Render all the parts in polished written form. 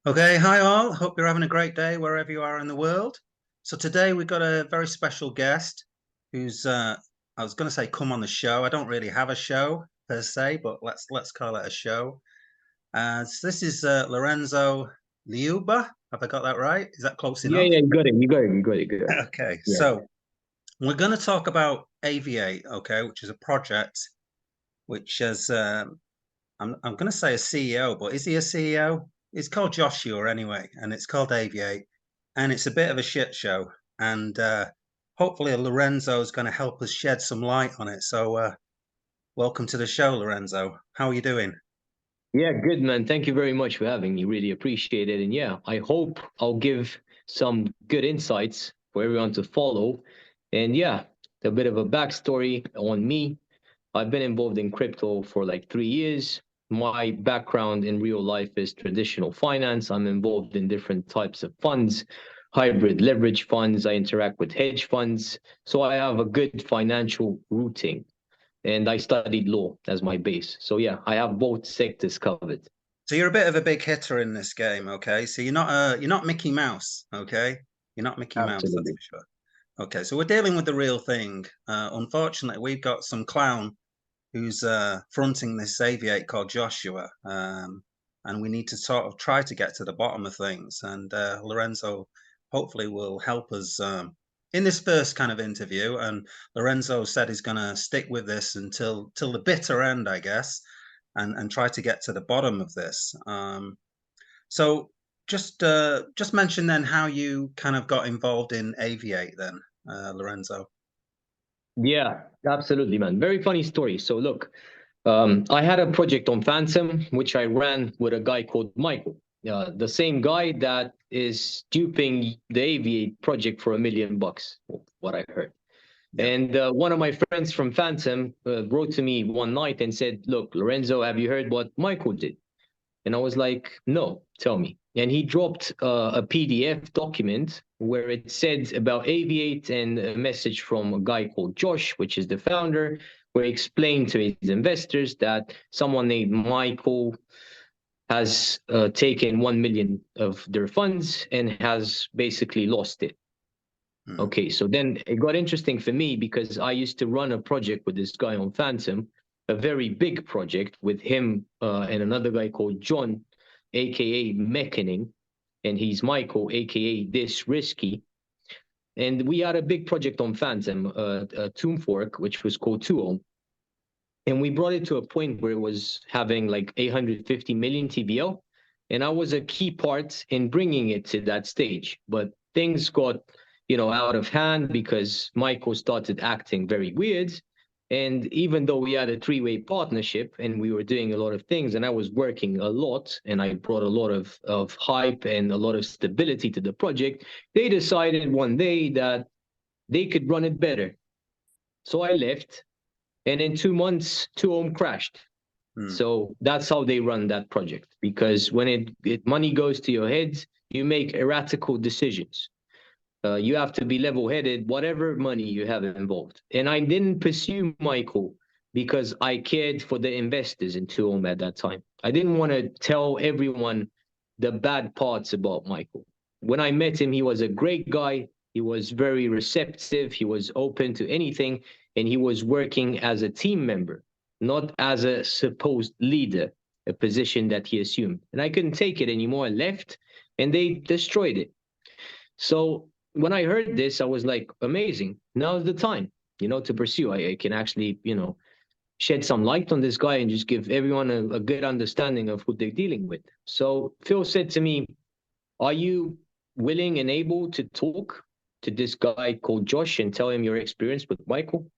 Okay, hi all. Hope you're having a great day wherever you are in the world. So today we've got a very special guest who's I was going to say come on the show. I don't really have a show per se, but let's call it a show. So this is Lorenzo Liuba. Have I got that right? Is that close Yeah, enough? yeah, you got it. You got it. You got it. Good. Okay, Yeah. so we're going to talk about Aviate, okay, which is a project which has I'm going to say a CEO, but is he a CEO? It's called Joshua anyway, and it's called Aviate, and it's a bit of a shit show. And hopefully, Lorenzo is going to help us shed some light on it. So, welcome to the show, Lorenzo. How are you doing? Yeah, good, man. Thank you very much for having me. Really appreciate it. And yeah, I hope I'll give some good insights for everyone to follow. And yeah, a bit of a backstory on me. I've been involved in crypto for like 3 years. My background in real life is traditional finance. I'm involved in different types of funds, hybrid leverage funds. I interact with hedge funds. So I have a good financial routing. And I studied law as my base. So yeah, I have both sectors covered. So you're a bit of a big hitter in this game, okay? So you're not Mickey Mouse, okay? You're not Mickey Mouse, that's Absolutely. for sure. Okay, so we're dealing with the real thing. Unfortunately, we've got some clown who's fronting this aviate called Joshua. And we need to sort of try to get to the bottom of things. And Lorenzo hopefully will help us in this first kind of interview. And Lorenzo said he's going to stick with this until till the bitter end, I guess, and try to get to the bottom of this. So just mention then how you kind of got involved in Aviate then, Lorenzo. Yeah, absolutely, man. Very funny story. So look, I had a project on Phantom, which I ran with a guy called Michael, the same guy that is duping the Aviate project for $1 million, what I heard. Yeah. And one of my friends from Phantom wrote to me one night and said, "Look, Lorenzo, have you heard what Michael did?" And I was like, "No, tell me." And he dropped a PDF document where it said about Aviate and a message from a guy called Josh, which is the founder, where he explained to his investors that someone named Michael has taken 1 million of their funds and has basically lost it. Mm. Okay, so then it got interesting for me because I used to run a project with this guy on Phantom, a very big project with him and another guy called John, aka Mechaning, and he's Michael, aka This Risky. And we had a big project on Phantom, a Tomb Fork, which was called 2 and we brought it to a point where it was having like 850 million TVL. And I was a key part in bringing it to that stage. But things got, out of hand because Michael started acting very weird. And even though we had a three-way partnership and we were doing a lot of things and I was working a lot and I brought a lot of hype and a lot of stability to the project, they decided one day that they could run it better. So I left, and in 2 months, 2 crashed. Mm. So that's how they run that project. Because when money goes to your head, you make erratical decisions. You have to be level-headed, whatever money you have involved. And I didn't pursue Michael because I cared for the investors in 2 at that time. I didn't want to tell everyone the bad parts about Michael. When I met him, he was a great guy. He was very receptive. He was open to anything. And he was working as a team member, not as a supposed leader, a position that he assumed. And I couldn't take it anymore. I left and they destroyed it. So when I heard this, I was like, amazing. Now's the time, to pursue. I can actually, shed some light on this guy and just give everyone a good understanding of who they're dealing with. So Phil said to me, "Are you willing and able to talk to this guy called Josh and tell him your experience with Michael?"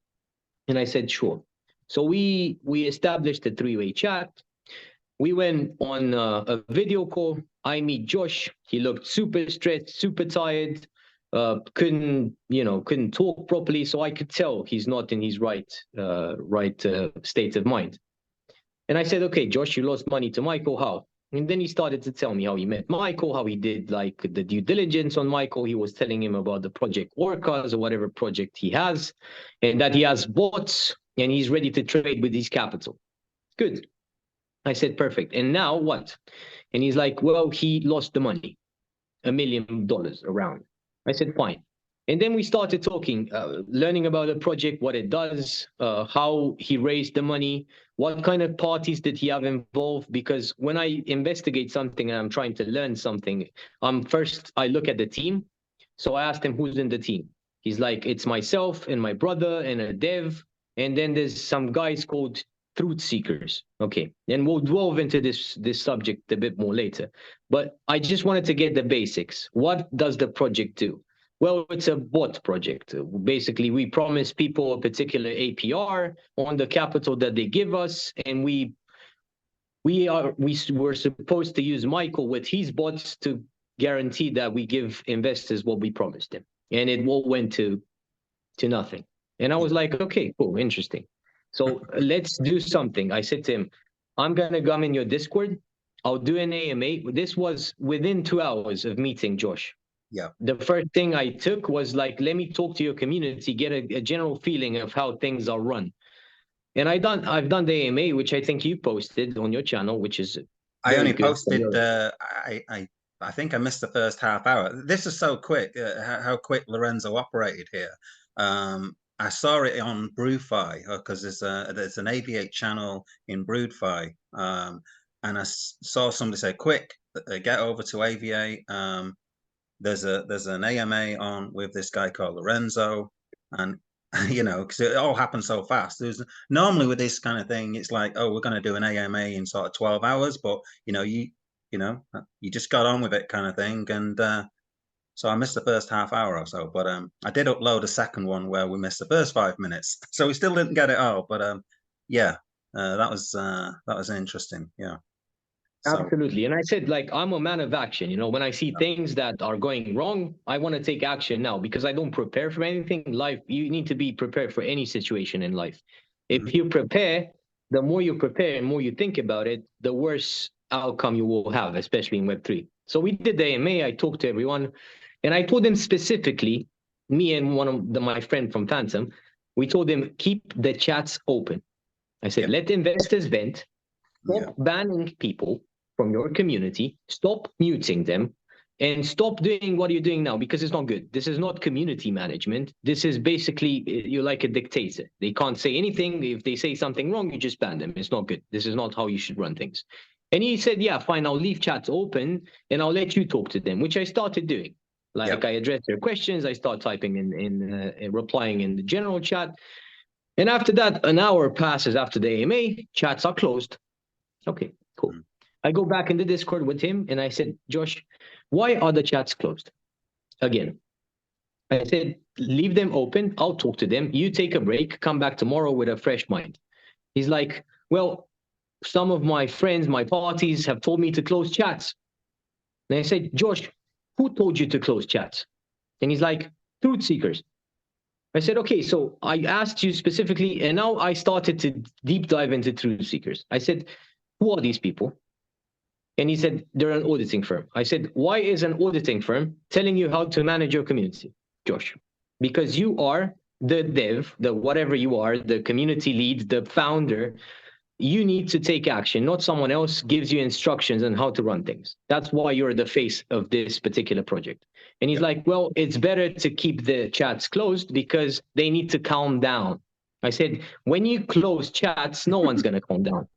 And I said, "Sure." So we established a three-way chat. We went on a video call. I meet Josh. He looked super stressed, super tired. Couldn't talk properly. So I could tell he's not in his right state of mind. And I said, "Okay, Josh, you lost money to Michael. How?" And then he started to tell me how he met Michael, how he did like the due diligence on Michael. He was telling him about the project Orcas or whatever project he has, and that he has bots and he's ready to trade with his capital. Good. I said, perfect. And now what? And he's like, well, he lost the money, $1 million around. I said, fine. And then we started talking, learning about the project, what it does, how he raised the money, what kind of parties did he have involved? Because when I investigate something and I'm trying to learn something, first I look at the team. So I asked him who's in the team. He's like, it's myself and my brother and a dev. And then there's some guys called truthseekers. Okay. And we'll delve into this subject a bit more later. But I just wanted to get the basics. What does the project do? Well, it's a bot project. Basically, we promise people a particular APR on the capital that they give us, and we were supposed to use Michael with his bots to guarantee that we give investors what we promised them, and it all went to nothing. And I was like, okay, cool, interesting. So let's do something. I said to him, I'm gonna come in your Discord. I'll do an AMA. This was within 2 hours of meeting Josh. Yeah. The first thing I took was like, let me talk to your community, get a general feeling of how things are run. And I've done the AMA, which I think you posted on your channel, which is I only good. posted. I think I missed the first half hour. This is so quick. How quick Lorenzo operated here. I saw it on BrewFi because there's an Aviate channel in BrewFi, and I saw somebody say, "Quick, get over to Aviate." There's an AMA on with this guy called Lorenzo, and you know, because it all happened so fast. There's normally with this kind of thing, it's like, oh, we're going to do an AMA in sort of 12 hours, but you just got on with it kind of thing, and so I missed the first half hour or so, but I did upload a second one where we missed the first 5 minutes, so we still didn't get it all, but yeah, that was interesting, yeah. Absolutely. And I said, like, I'm a man of action. When I see things that are going wrong, I want to take action now because I don't prepare for anything. Life, you need to be prepared for any situation in life. If you prepare, the more you prepare and more you think about it, the worse outcome you will have, especially in Web3. So we did the AMA. I talked to everyone, and I told them specifically, me and one of my friend from Phantom, we told them, keep the chats open. I said, let investors vent, stop banning people from your community, stop muting them, and stop doing what you're doing now because it's not good. This is not community management. This is basically, you're like a dictator. They can't say anything. If they say something wrong, you just ban them. It's not good. This is not how you should run things. And he said, yeah, fine, I'll leave chats open and I'll let you talk to them, which I started doing. Like I address their questions. I start typing in replying in the general chat. And after that, an hour passes after the AMA, chats are closed. Okay, cool. I go back in the Discord with him and I said, Josh, why are the chats closed? Again, I said, leave them open. I'll talk to them. You take a break, come back tomorrow with a fresh mind. He's like, well, some of my friends, my parties have told me to close chats. And I said, Josh, who told you to close chats? And he's like, truth seekers. I said, okay, so I asked you specifically, and now I started to deep dive into truth seekers. I said, who are these people? And he said, they're an auditing firm. I said, why is an auditing firm telling you how to manage your community, Josh? Because you are the dev, the whatever you are, the community lead, the founder. You need to take action, not someone else gives you instructions on how to run things. That's why you're the face of this particular project. And he's like, well, it's better to keep the chats closed because they need to calm down. I said, when you close chats, no one's going to calm down.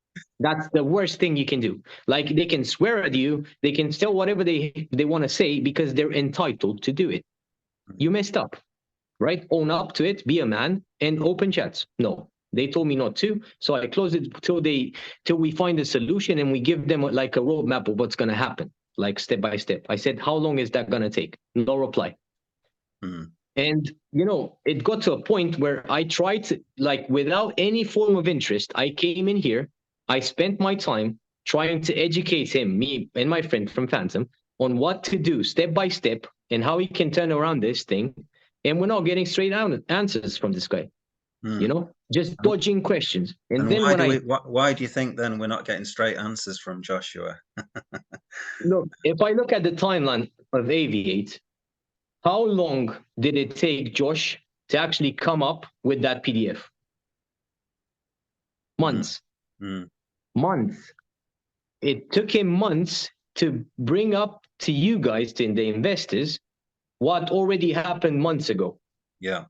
That's the worst thing you can do. Like, they can swear at you, they can tell whatever they want to say because they're entitled to do it. You messed up, right? Own up to it, be a man, and open chats. No, they told me not to, so I closed it till we find a solution and we give them like a roadmap of what's going to happen, like step by step. I said, how long is that going to take? No reply. And it got to a point where I tried to, like, without any form of interest, I came in here, I spent my time trying to educate him, me and my friend from Phantom, on what to do step by step and how he can turn around this thing. And we're not getting straight answers from this guy, just dodging questions. And then why do you think then we're not getting straight answers from Joshua? Look, if I look at the timeline of Aviate, how long did it take Josh to actually come up with that PDF? Months. Months. it took him months to bring up to you guys, to the investors, what already happened months ago. Yeah,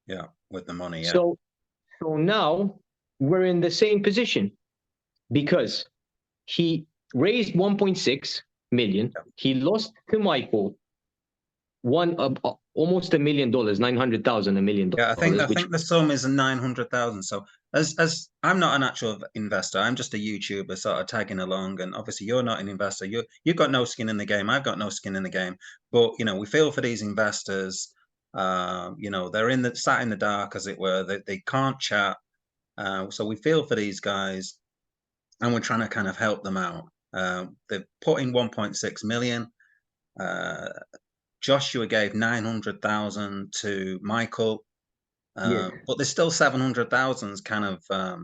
yeah, with the money, yeah. So now we're in the same position because he raised 1.6 million. Yeah. He lost to Michael almost $1 million, 900,000, $1 million. Yeah, I think the sum is 900,000. So as I'm not an actual investor, I'm just a YouTuber sort of tagging along. And obviously you're not an investor. You've got no skin in the game. I've got no skin in the game. But we feel for these investors. They're sat in the dark, as it were. They can't chat. So we feel for these guys, and we're trying to kind of help them out. They've put in 1.6 million. Joshua gave 900,000 to Michael. Yes. But there's still 700,000 kind of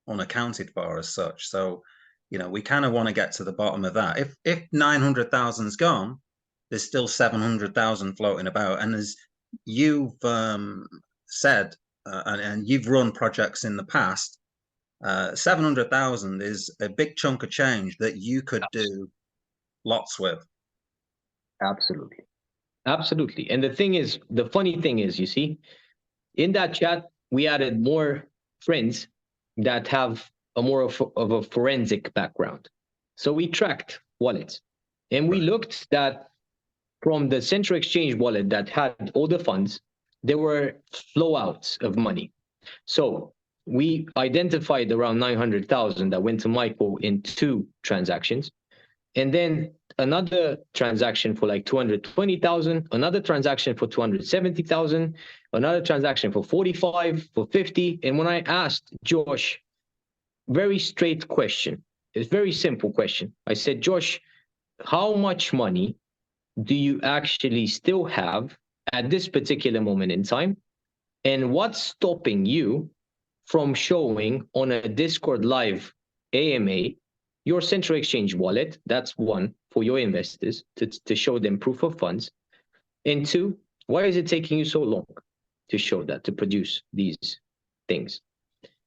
unaccounted for as such. So, we kind of want to get to the bottom of that. If 900,000's gone, there's still 700,000 floating about. And as you've said, and you've run projects in the past, 700,000 is a big chunk of change that you could do lots with. Absolutely. Absolutely. And the funny thing is, you see, in that chat, we added more friends that have a more of a forensic background. So we tracked wallets, and we looked that from the Central Exchange wallet that had all the funds, there were flowouts of money. So we identified around 900,000 that went to Michael in 2 transactions, and then another transaction for like 220,000, another transaction for 270,000, another transaction for 45, for 50. And when I asked Josh, very straight question, it's very simple question. I said, Josh, how much money do you actually still have at this particular moment in time? And what's stopping you from showing on a Discord live AMA your Central Exchange wallet? That's one, for your investors to show them proof of funds. And 2, why is it taking you so long to show that, to produce these things?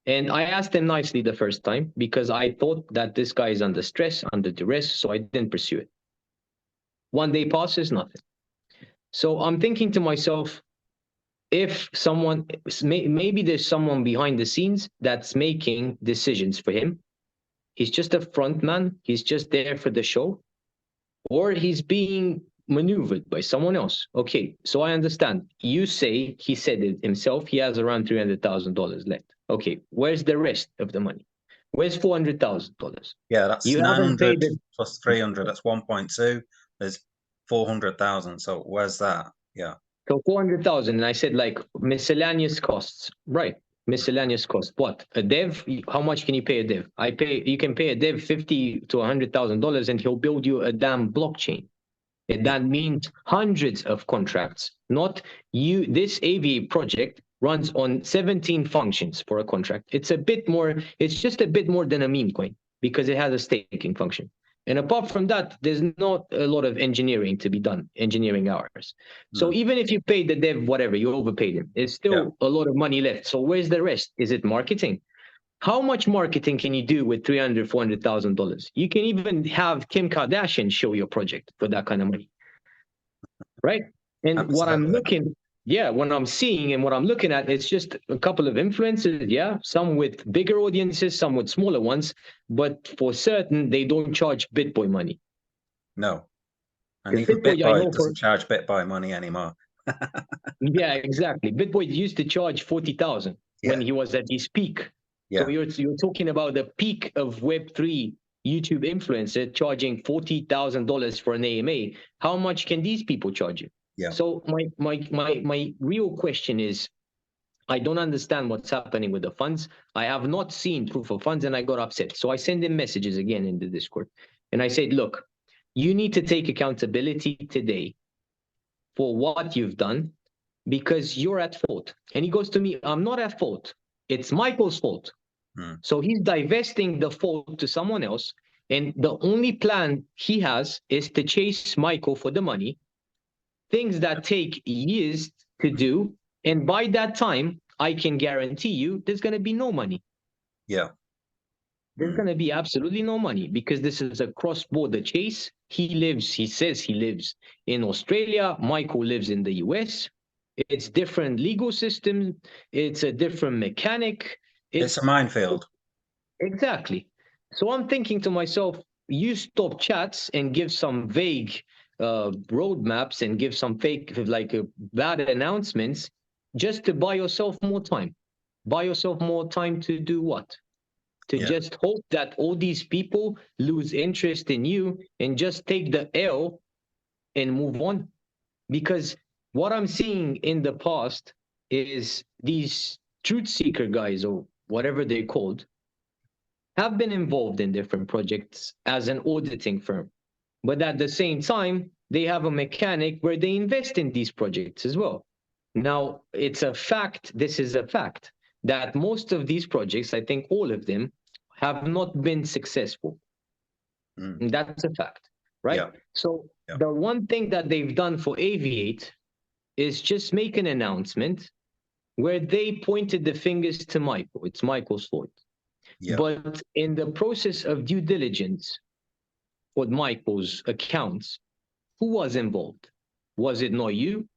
And I asked them nicely the first time because I thought that this guy is under stress, under duress, so I didn't pursue it. 1 day passes, nothing. So I'm thinking to myself, if someone, maybe there's someone behind the scenes that's making decisions for him. He's just a front man. He's just there for the show, or he's being maneuvered by someone else. Okay, so I understand. You say he said it himself. He has around $300,000 left. Okay, where's the rest of the money? Where's $400,000? Yeah, that's you 900 plus 300. That's 1.2. There's 400,000. So where's that? Yeah. So 400,000, and I said like miscellaneous costs, right? Miscellaneous cost. What? A dev? How much can you pay a dev? You can pay a dev $50,000 to $100,000, and he'll build you a damn blockchain. And that means hundreds of contracts. Not you. This Aviate project runs on 17 functions for a contract. It's a bit more. It's just a bit more than a meme coin because it has a staking function. And apart from that, there's not a lot of engineering to be done, engineering hours. So even if you pay the dev whatever, you overpaid him, there's still a lot of money left. So where's the rest? Is it marketing? How much marketing can you do with $300,000, $400,000? You can even have Kim Kardashian show your project for that kind of money, right? And Absolutely. what I'm looking, when I'm seeing and what I'm looking at, it's just a couple of influencers, some with bigger audiences, some with smaller ones, but for certain, they don't charge BitBoy money. No. And even BitBoy doesn't charge BitBoy money anymore. Yeah, exactly. BitBoy used to charge 40,000 when he was at his peak. So you're talking about the peak of Web3 YouTube influencer charging $40,000 for an AMA. How much can these people charge you? Yeah. So my real question is, I don't understand what's happening with the funds. I have not seen proof of funds, and I got upset. So I send him messages again in the Discord, and I said, look, you need to take accountability today for what you've done because you're at fault. And he goes to me, I'm not at fault. It's Michael's fault. So he's divesting the fault to someone else. And the only plan he has is to chase Michael for the money, things that take years to do. And by that time, I can guarantee you there's going to be no money. Yeah. There's going to be absolutely no money because this is a cross-border chase. He says he lives in Australia. Michael lives in the US. It's different legal system. It's a different mechanic. It's a minefield. Exactly. So I'm thinking to myself, you stop chats and give some vague roadmaps and give some fake, like bad announcements just to buy yourself more time. Buy yourself more time to do what? To just hope that all these people lose interest in you and just take the L and move on. Because what I'm seeing in the past is these truth seeker guys, or whatever they're called, have been involved in different projects as an auditing firm. But at the same time, they have a mechanic where they invest in these projects as well. Now, it's a fact, this is a fact, that most of these projects, I think all of them, have not been successful. And that's a fact, right? Yeah. So the one thing that they've done for Aviate is just make an announcement where they pointed the fingers to Michael. It's Michael's fault. Yeah. But in the process of due diligence for Michael's accounts, who was involved? Was it not you?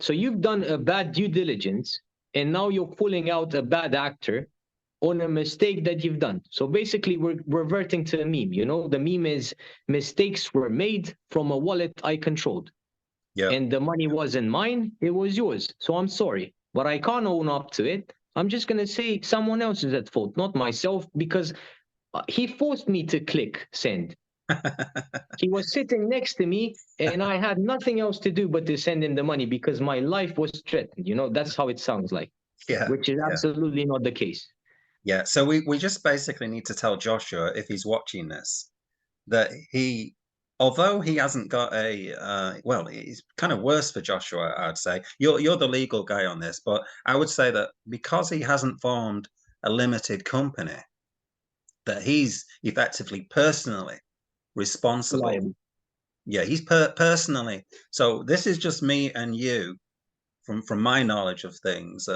So you've done a bad due diligence, and now you're pulling out a bad actor on a mistake that you've done. So basically, we're reverting to a meme. You know, the meme is mistakes were made from a wallet I controlled. Yeah. And the money wasn't mine, it was yours. So I'm sorry, but I can't own up to it. I'm just going to say someone else is at fault, not myself, because he forced me to click send. He was sitting next to me and I had nothing else to do but to send him the money because my life was threatened. You know, that's how it sounds like, which is absolutely not the case. Yeah. So we just basically need to tell Joshua, if he's watching this, that he, although he hasn't got a, well, it's kind of worse for Joshua, I'd say. You're the legal guy on this, but I would say that because he hasn't formed a limited company, that he's effectively personally responsible. Liable. Yeah, he's personally. So this is just me and you, from my knowledge of things.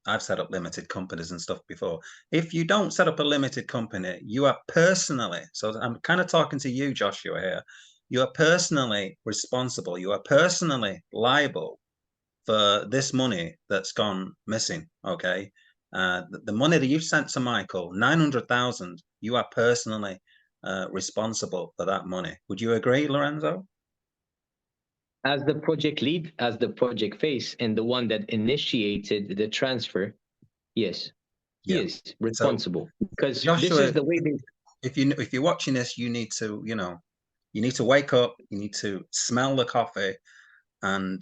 I've set up limited companies and stuff before. If you don't set up a limited company, you are personally, so I'm kind of talking to you, Joshua, here. You are personally responsible. You are personally liable for this money that's gone missing. Okay. The money that you've sent to Michael, 900,000, you are personally responsible for that money. Would you agree, Lorenzo? As the project lead, as the project face, and the one that initiated the transfer, yes, he is responsible, because Joshua, this is the way they. If you're watching this, you need to, you need to wake up. You need to smell the coffee and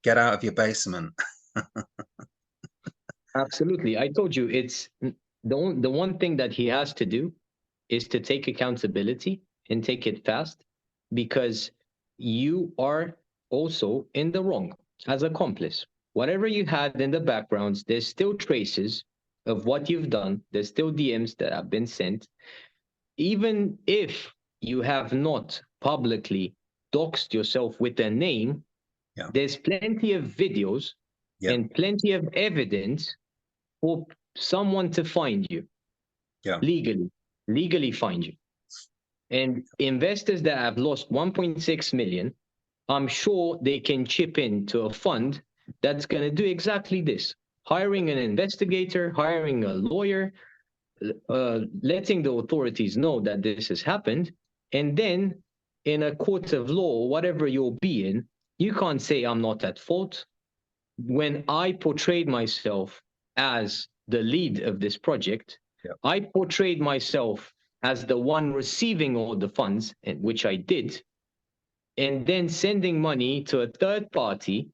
get out of your basement. Absolutely, I told you, it's the one thing that he has to do is to take accountability and take it fast, because you are also in the wrong as accomplice. Whatever you had in the backgrounds, there's still traces of what you've done. There's still DMs that have been sent. Even if you have not publicly doxed yourself with a name, there's plenty of videos and plenty of evidence for someone to find you legally find you. And investors that have lost 1.6 million, I'm sure they can chip into a fund that's going to do exactly this: hiring an investigator, hiring a lawyer, letting the authorities know that this has happened. And then in a court of law, whatever you'll be in, you can't say I'm not at fault. When I portrayed myself as the lead of this project, I portrayed myself as the one receiving all the funds, which I did, and then sending money to a third party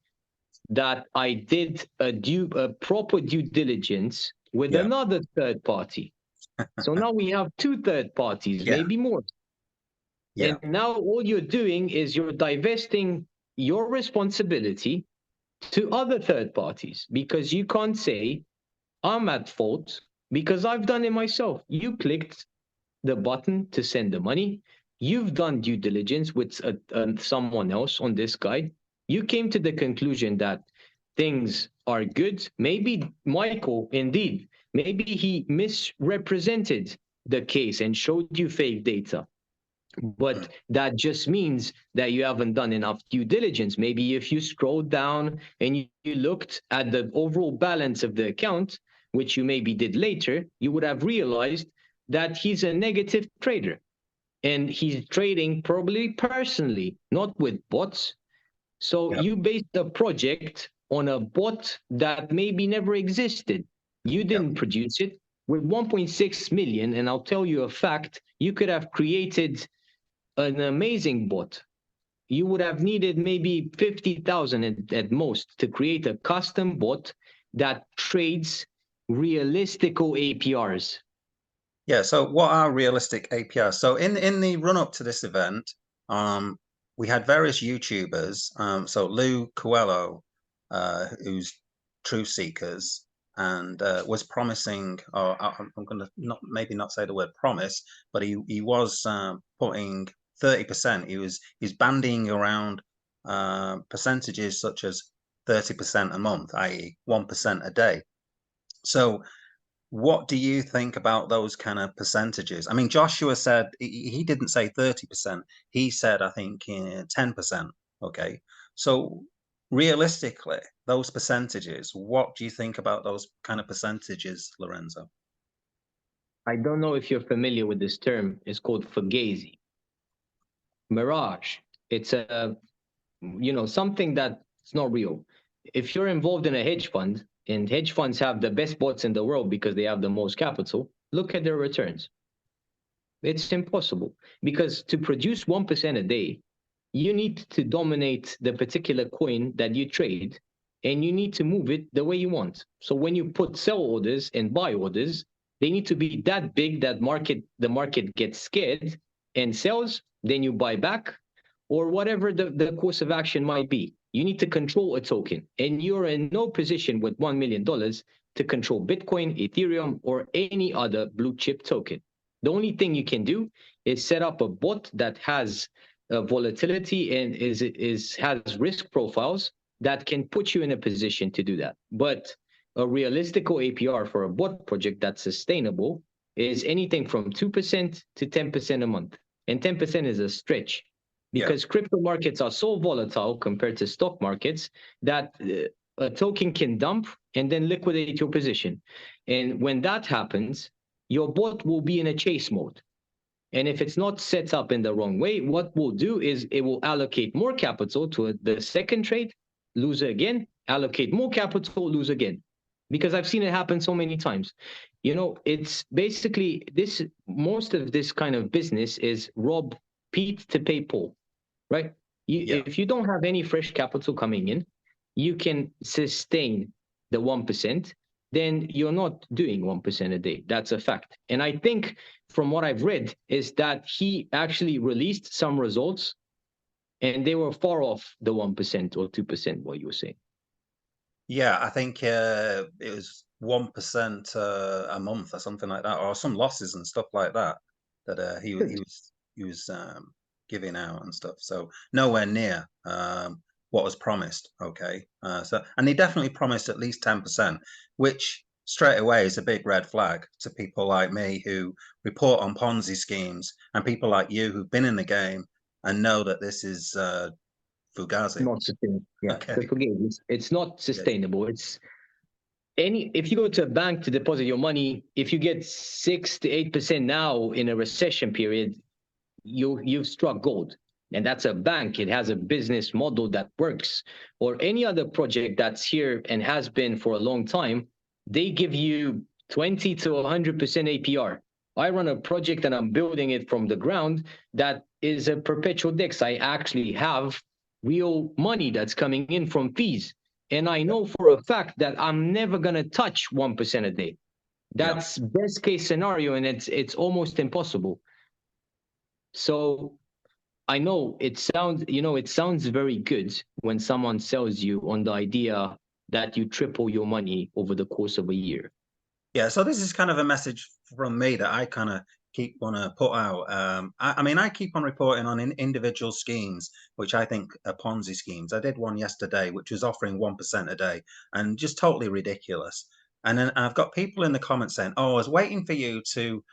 that I did a proper due diligence with another third party. So now we have two third parties, maybe more. And now all you're doing is you're divesting your responsibility to other third parties, because you can't say I'm at fault because I've done it myself. You clicked the button to send the money. You've done due diligence with someone else on this guy. You came to the conclusion that things are good, maybe Michael, indeed, maybe he misrepresented the case and showed you fake data. But that just means that you haven't done enough due diligence. Maybe if you scrolled down and you looked at the overall balance of the account, which you maybe did later, you would have realized that he's a negative trader. And he's trading probably personally, not with bots. So Yep. you based the project on a bot that maybe never existed. You Yep. didn't produce it. With 1.6 million, and I'll tell you a fact, you could have created an amazing bot. You would have needed maybe 50,000 at most to create a custom bot that trades realistical APRs. Yeah. So what are realistic APRs? So in the run up to this event, we had various YouTubers. So Lou Coelho, who's truthseekers, and was promising, or I'm going to maybe not say the word promise, but he was putting 30%. He's bandying around percentages such as 30% a month, i.e., 1% a day. So what do you think about those kind of percentages? I mean, Joshua said he didn't say 30%. He said, I think, 10%. Okay. So realistically, those percentages, what do you think about those kind of percentages, Lorenzo? I don't know if you're familiar with this term. It's called fugazi. Mirage. It's something that's not real. If you're involved in a hedge fund, and hedge funds have the best bots in the world because they have the most capital, look at their returns. It's impossible, because to produce 1% a day, you need to dominate the particular coin that you trade, and you need to move it the way you want. So when you put sell orders and buy orders, they need to be that big that the market gets scared and sells, then you buy back, or whatever the course of action might be. You need to control a token, and you're in no position with $1 million to control Bitcoin, Ethereum, or any other blue chip token. The only thing you can do is set up a bot that has volatility and has risk profiles that can put you in a position to do that. But a realistical APR for a bot project that's sustainable is anything from 2% to 10% a month. And 10% is a stretch, because crypto markets are so volatile compared to stock markets that a token can dump and then liquidate your position. And when that happens, your bot will be in a chase mode. And if it's not set up in the wrong way, what we'll do is it will allocate more capital to the second trade, lose again, allocate more capital, lose again. Because I've seen it happen so many times. It's basically most of this kind of business is rob Pete to pay Paul, right? If you don't have any fresh capital coming in, you can sustain the 1%, then you're not doing 1% a day. That's a fact. And I think from what I've read is that he actually released some results and they were far off the 1% or 2%, what you were saying. Yeah, I think it was 1% a month or something like that, or some losses and stuff like that he was giving out and stuff. So nowhere near what was promised. Okay, and he definitely promised at least 10%, which straight away is a big red flag to people like me who report on Ponzi schemes, and people like you who've been in the game and know that this is fugazi. Not sustainable. Yeah, Okay. It's not sustainable. If you go to a bank to deposit your money, if you get 6 to 8% now in a recession period, you've struck gold. And that's a bank. It has a business model that works. Or any other project that's here and has been for a long time, they give you 20 to 100% APR. I run a project and I'm building it from the ground that is a perpetual DEX. I actually have real money that's coming in from fees. And I know for a fact that I'm never going to touch 1% a day. That's best case scenario, and it's almost impossible. So I know it sounds very good when someone sells you on the idea that you triple your money over the course of a year. Yeah, so this is kind of a message from me that I kind of keep want to put out. I mean, I keep on reporting on individual schemes, which I think are Ponzi schemes. I did one yesterday, which was offering 1% a day, and just totally ridiculous. And then I've got people in the comments saying, "Oh, I was waiting for you to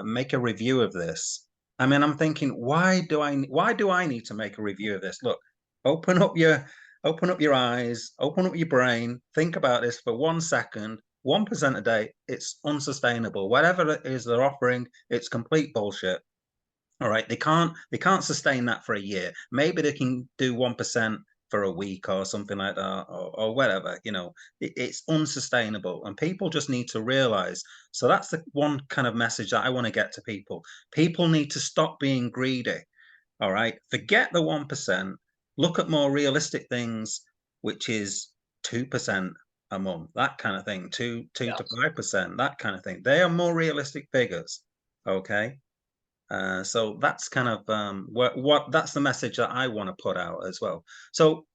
make a review of this." I mean, I'm thinking, why do I need to make a review of this? Look, open up your eyes, open up your brain, think about this for 1 second. 1% a day, it's unsustainable. Whatever it is they're offering, it's complete bullshit. All right, they can't sustain that for a year. Maybe they can do 1% for a week or something like that, or whatever. It's unsustainable, and people just need to realize. So that's the one kind of message that I want to get to people. People need to stop being greedy. All right, forget the 1%. Look at more realistic things, which is 2% a month, that kind of thing, two to 5%, that kind of thing. They are more realistic figures. Okay. So that's kind of what that's the message that I want to put out as well. So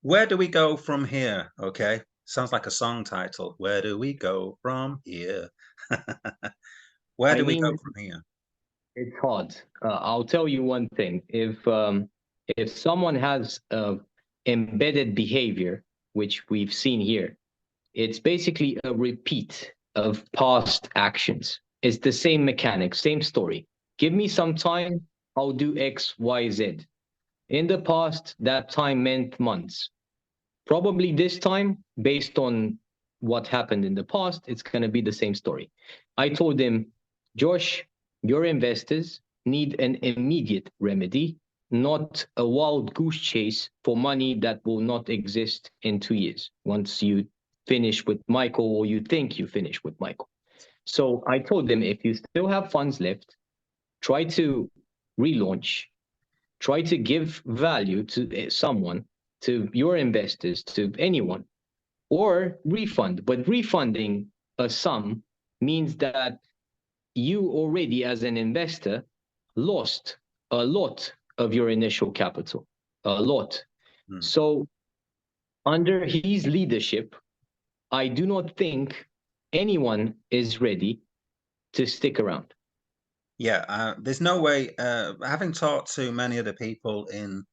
where do we go from here? Okay, sounds like a song title. Where do we go from here? Where I do we go mean, from here? it's hard. I'll tell you one thing. If someone has embedded behavior, which we've seen here, it's basically a repeat of past actions. It's the same mechanics, same story. Give me some time, I'll do X, Y, Z. In the past, that time meant months. Probably this time, based on what happened in the past, it's going to be the same story. I told him, Josh, your investors need an immediate remedy, not a wild goose chase for money that will not exist in 2 years once you finish with Michael, or you think you finish with Michael. So I told them, if you still have funds left, try to relaunch, try to give value to someone, to your investors, to anyone, or refund. But refunding a sum means that you already, as an investor, lost a lot of your initial capital, a lot. So under his leadership, I do not think anyone is ready to stick around. Yeah, there's no way. Having talked to many of the people in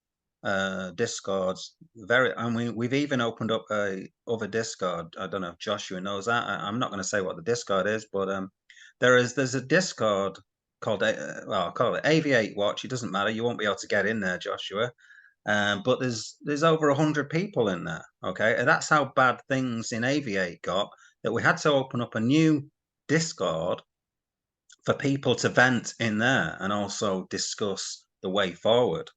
Discords, I mean, we've even opened up a other Discord. I don't know if Joshua knows that. I'm not going to say what the Discord is, but there's a Discord called well, I'll call it Aviate Watch. It doesn't matter. You won't be able to get in there, Joshua. But there's over 100 people in there. Okay, and that's how bad things in Aviate got, that we had to open up a new Discord for people to vent in there and also discuss the way forward.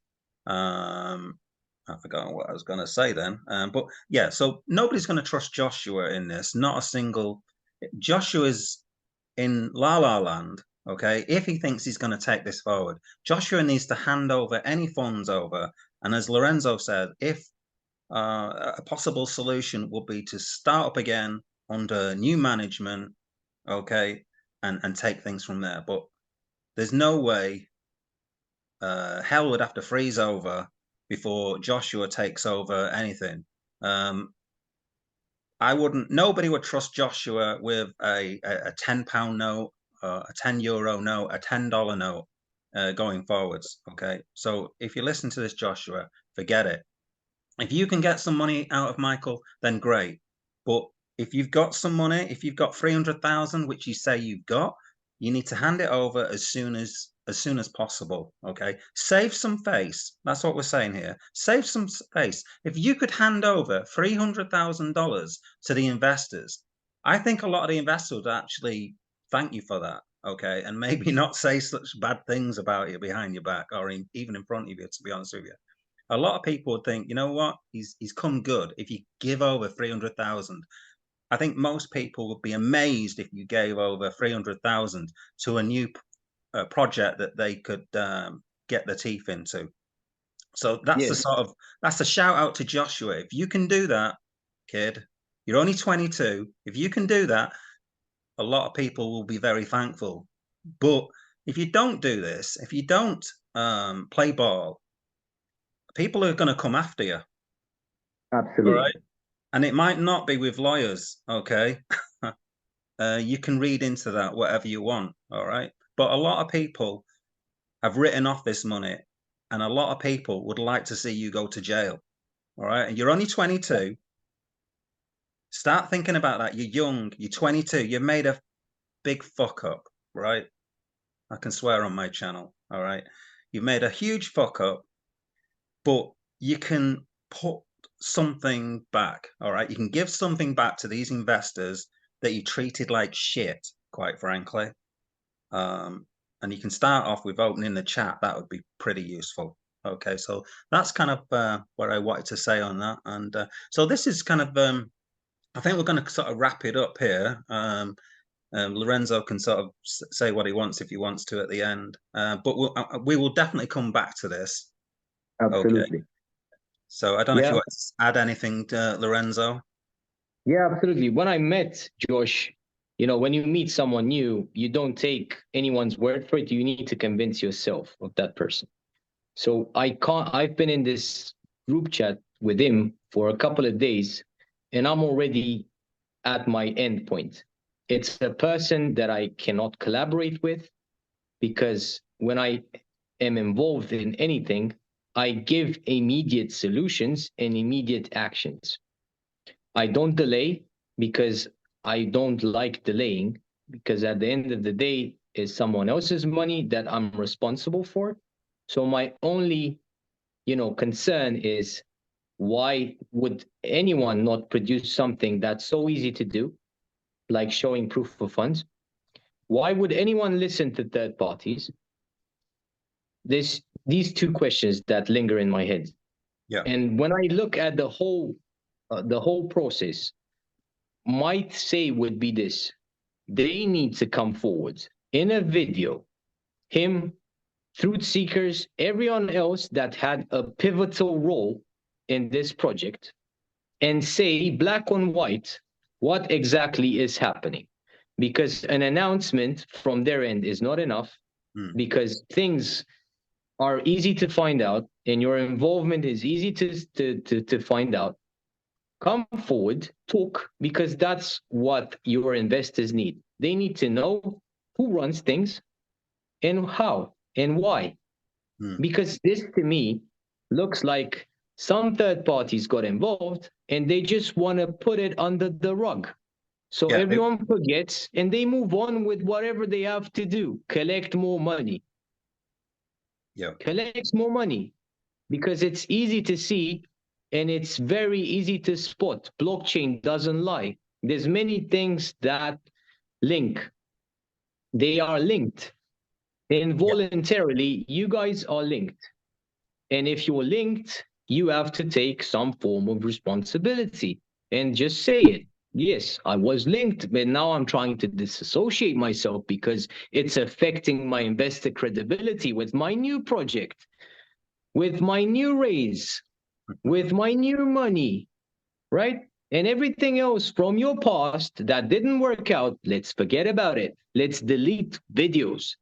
I forgot what I was going to say then. But yeah, so nobody's going to trust Joshua in this. Not a single. Joshua's in La La Land. Okay, if he thinks he's going to take this forward, Joshua needs to hand over any funds over. And as Lorenzo said, if a possible solution would be to start up again under new management, okay, and take things from there. But there's no way hell would have to freeze over before Joshua takes over anything. Nobody would trust Joshua with a £10 note, a €10 note, a $10 note going forwards. Okay. So if you listen to this, Joshua, forget it. If you can get some money out of Michael, then great. But if you've got some money, if you've got 300,000, which you say you've got, you need to hand it over as soon as possible. Okay. Save some face. That's what we're saying here. Save some face. If you could hand over $300,000 to the investors, I think a lot of the investors would actually thank you for that. Okay. And maybe not say such bad things about you behind your back, or even in front of you, to be honest with you. A lot of people would think, you know what, he's come good if you give over 300,000. I think most people would be amazed if you gave over 300,000 to a new project that they could get their teeth into. So that's Yes. that's a shout out to Joshua. If you can do that, kid, you're only 22. If you can do that, a lot of people will be very thankful. But if you don't do this, if you don't play ball, people are going to come after you. All Absolutely. right. And it might not be with lawyers. Okay. You can read into that whatever you want, all right? But a lot of people have written off this money, and a lot of people would like to see you go to jail, all right? And you're only 22. Start thinking about that. You're young, you're 22, you've made a big fuck up, right? I can swear on my channel, all right? You've made a huge fuck up, but you can put something back, all right? You can give something back to these investors that you treated like shit, quite frankly. And you can start off with opening the chat. That would be pretty useful. Okay, so that's kind of what I wanted to say on that. And so this is kind of, I think we're going to sort of wrap it up here. Lorenzo can sort of say what he wants if he wants to at the end. But we will definitely come back to this. Okay. Absolutely. So I don't know if you Yeah. want to add anything to Lorenzo. Yeah, absolutely. When I met Josh, you know, when you meet someone new, you don't take anyone's word for it. You need to convince yourself of that person. So I've been in this group chat with him for a couple of days, and I'm already at my end point. It's a person that I cannot collaborate with, because when I am involved in anything, I give immediate solutions and immediate actions. I don't delay because I don't like delaying, because at the end of the day, it's someone else's money that I'm responsible for. So my only, concern is, why would anyone not produce something that's so easy to do, like showing proof of funds? Why would anyone listen to third parties? There's these two questions that linger in my head. Yeah. And when I look at the whole process, my say would be this: they need to come forward in a video, him, truth seekers, everyone else that had a pivotal role in this project, and say black on white what exactly is happening. Because an announcement from their end is not enough, because things are easy to find out and your involvement is easy to find out. Come forward, talk, because that's what your investors need. They need to know who runs things and how and why. Because this, to me, looks like some third parties got involved and they just want to put it under the rug. So Yeah, everyone forgets and they move on with whatever they have to do, collect more money. Yeah. Collect more money, because it's easy to see and it's very easy to spot. Blockchain doesn't lie. There's many things that link. They are linked. Involuntarily, you guys are linked. And if you're linked, you have to take some form of responsibility and just say it. Yes, I was linked, but now I'm trying to disassociate myself because it's affecting my investor credibility with my new project, with my new raise, with my new money, right? And everything else from your past that didn't work out, let's forget about it. Let's delete videos.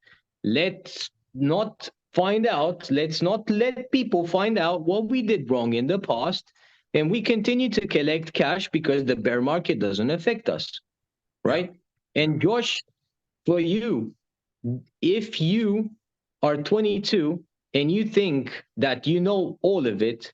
Let's not let's not let people find out what we did wrong in the past. And we continue to collect cash because the bear market doesn't affect us, right? And Josh, for you, if you are 22 and you think that you know all of it,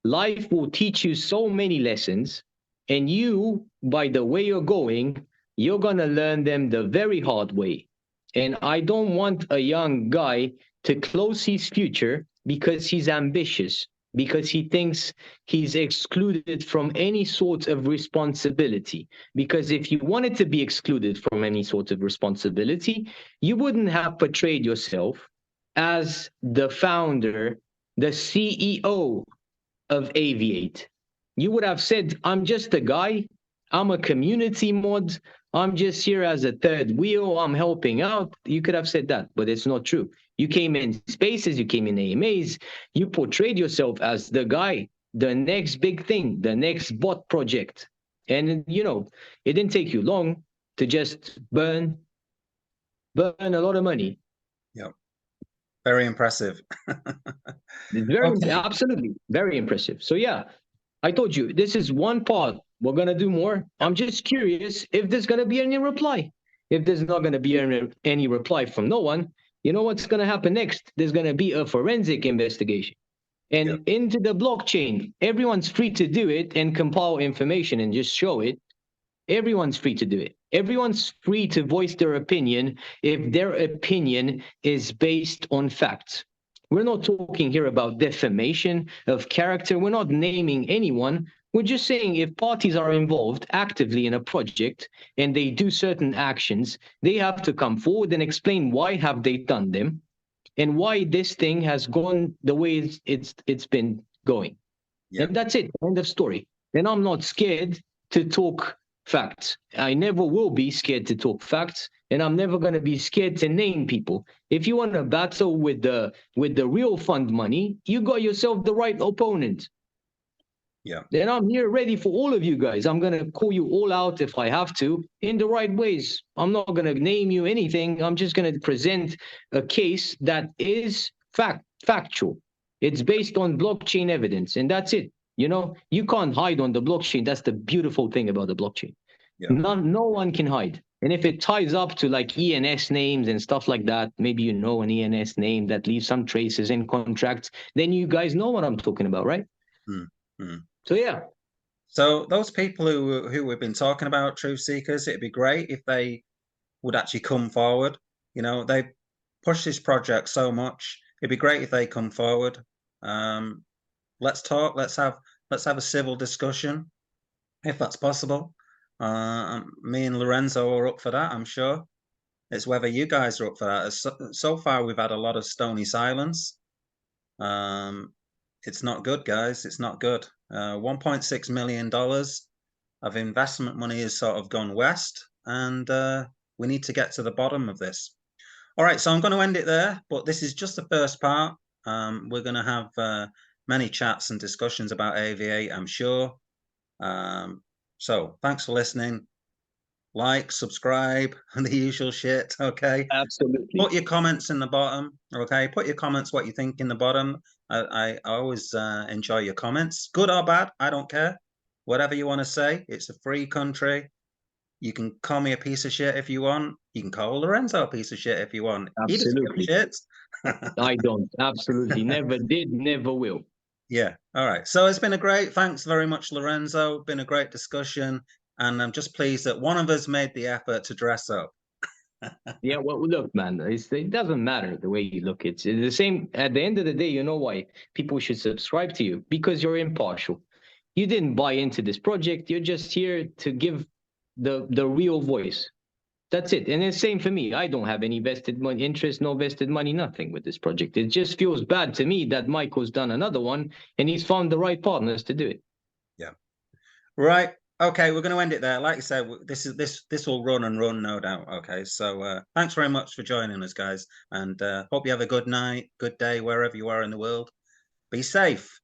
life will teach you so many lessons, and you, by the way you're going, you're going to learn them the very hard way. And I don't want a young guy to close his future because he's ambitious, because he thinks he's excluded from any sort of responsibility. Because if you wanted to be excluded from any sort of responsibility, you wouldn't have portrayed yourself as the founder, the CEO of Aviate. You would have said, I'm just a guy, I'm a community mod, I'm just here as a third wheel, I'm helping out. You could have said that, but it's not true. You came in spaces, you came in AMAs, you portrayed yourself as the guy, the next big thing, the next bot project. And, it didn't take you long to just burn a lot of money. Yeah. Very impressive. It's very, absolutely, very impressive. So yeah, I told you, this is one part We're gonna do more. I'm just curious if there's gonna be any reply. If there's not gonna be any reply from no one, you know what's gonna happen next? There's gonna be a forensic investigation. Yeah. And into the blockchain, everyone's free to do it and compile information and just show it. Everyone's free to do it. Everyone's free to voice their opinion if their opinion is based on facts. We're not talking here about defamation of character. We're not naming anyone. We're just saying if parties are involved actively in a project and they do certain actions, they have to come forward and explain why have they done them and why this thing has gone the way it's been going. Yeah. And that's it. End of story. And I'm not scared to talk facts. I never will be scared to talk facts, and I'm never going to be scared to name people. If you want to battle with the real fund money, you got yourself the right opponent. Yeah. Then I'm here ready for all of you guys. I'm going to call you all out if I have to in the right ways. I'm not going to name you anything. I'm just going to present a case that is factual. It's based on blockchain evidence, and that's it. You know, you can't hide on the blockchain. That's the beautiful thing about the blockchain. Yeah. No one can hide. And if it ties up to like ENS names and stuff like that, maybe you know an ENS name that leaves some traces in contracts, then you guys know what I'm talking about, right? So yeah. So those people who we've been talking about, truth seekers, it'd be great if they would actually come forward. You know, they push this project so much. It'd be great if they come forward. Let's talk. Let's have a civil discussion, if that's possible. Me and Lorenzo are up for that, I'm sure. It's whether you guys are up for that. So far, we've had a lot of stony silence. It's not good, guys. It's not good. $1.6 million of investment money has sort of gone west, and we need to get to the bottom of this. All right, so I'm going to end it there, but this is just the first part. We're going to have many chats and discussions about Aviate, I'm sure. So thanks for listening. Like, subscribe, and the usual shit, okay? Absolutely. Put your comments in the bottom, okay? Put your comments, what you think in the bottom. I always enjoy your comments. Good or bad, I don't care. Whatever you want to say. It's a free country. You can call me a piece of shit if you want. You can call Lorenzo a piece of shit if you want. Absolutely. He doesn't give a shit. I don't. Absolutely. Never did, never will. Yeah. All right. So it's been a great, thanks very much, Lorenzo. Been a great discussion. And I'm just pleased that one of us made the effort to dress up. Yeah, well, look, man, it doesn't matter the way you look. It's the same. At the end of the day, you know why people should subscribe to you? Because you're impartial. You didn't buy into this project. You're just here to give the real voice. That's it. And it's same for me. I don't have any vested money, interest, no vested money, nothing with this project. It just feels bad to me that Michael's done another one and he's found the right partners to do it. Yeah. Right. Okay, we're going to end it there. Like I said, this will run and run, no doubt. Okay, so thanks very much for joining us, guys, and hope you have a good night, good day, wherever you are in the world. Be safe.